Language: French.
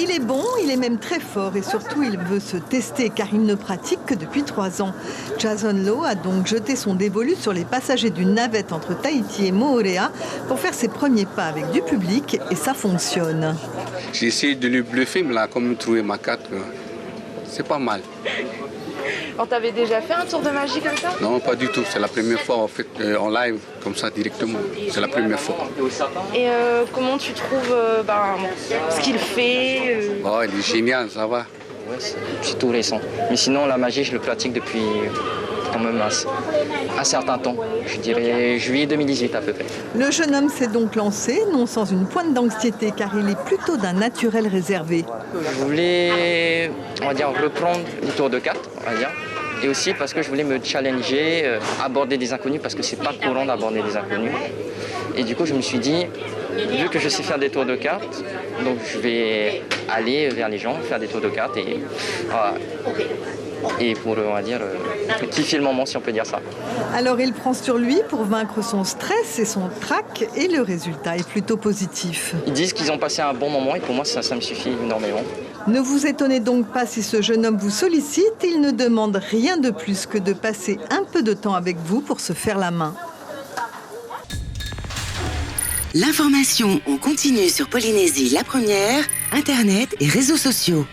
Il est bon, il est même très fort et surtout il veut se tester car il ne pratique que depuis 3 ans. Jason Lowe a donc jeté son dévolu sur les passagers d'une navette entre Tahiti et Moorea pour faire ses premiers pas avec du public et ça fonctionne. J'ai essayé de le bluffer, mais là, comme trouver ma carte, c'est pas mal. Alors, t'avais déjà fait un tour de magie comme ça? Non, pas du tout. C'est la première fois en fait en live, comme ça directement. C'est la première fois. Et comment tu trouves ce qu'il fait Oh, il est génial, ça va. Ouais, c'est tout récent. Mais sinon, la magie, je le pratique depuis quand même un certain temps. Je dirais juillet 2018 à peu près. Le jeune homme s'est donc lancé, non sans une pointe d'anxiété car il est plutôt d'un naturel réservé. Je voulais, on va dire, reprendre les tours de cartes, on va dire. Et aussi parce que je voulais me challenger, aborder des inconnus, parce que c'est pas courant d'aborder des inconnus. Et du coup, je me suis dit, vu que je sais faire des tours de cartes, donc je vais aller vers les gens, faire des tours de cartes et voilà. Et pour, on va dire, kiffer le moment, si on peut dire ça. Alors il prend sur lui pour vaincre son stress et son trac et le résultat est plutôt positif. Ils disent qu'ils ont passé un bon moment et pour moi, ça me suffit énormément. Ne vous étonnez donc pas si ce jeune homme vous sollicite, il ne demande rien de plus que de passer un peu de temps avec vous pour se faire la main. L'information en continu sur Polynésie la première, Internet et réseaux sociaux.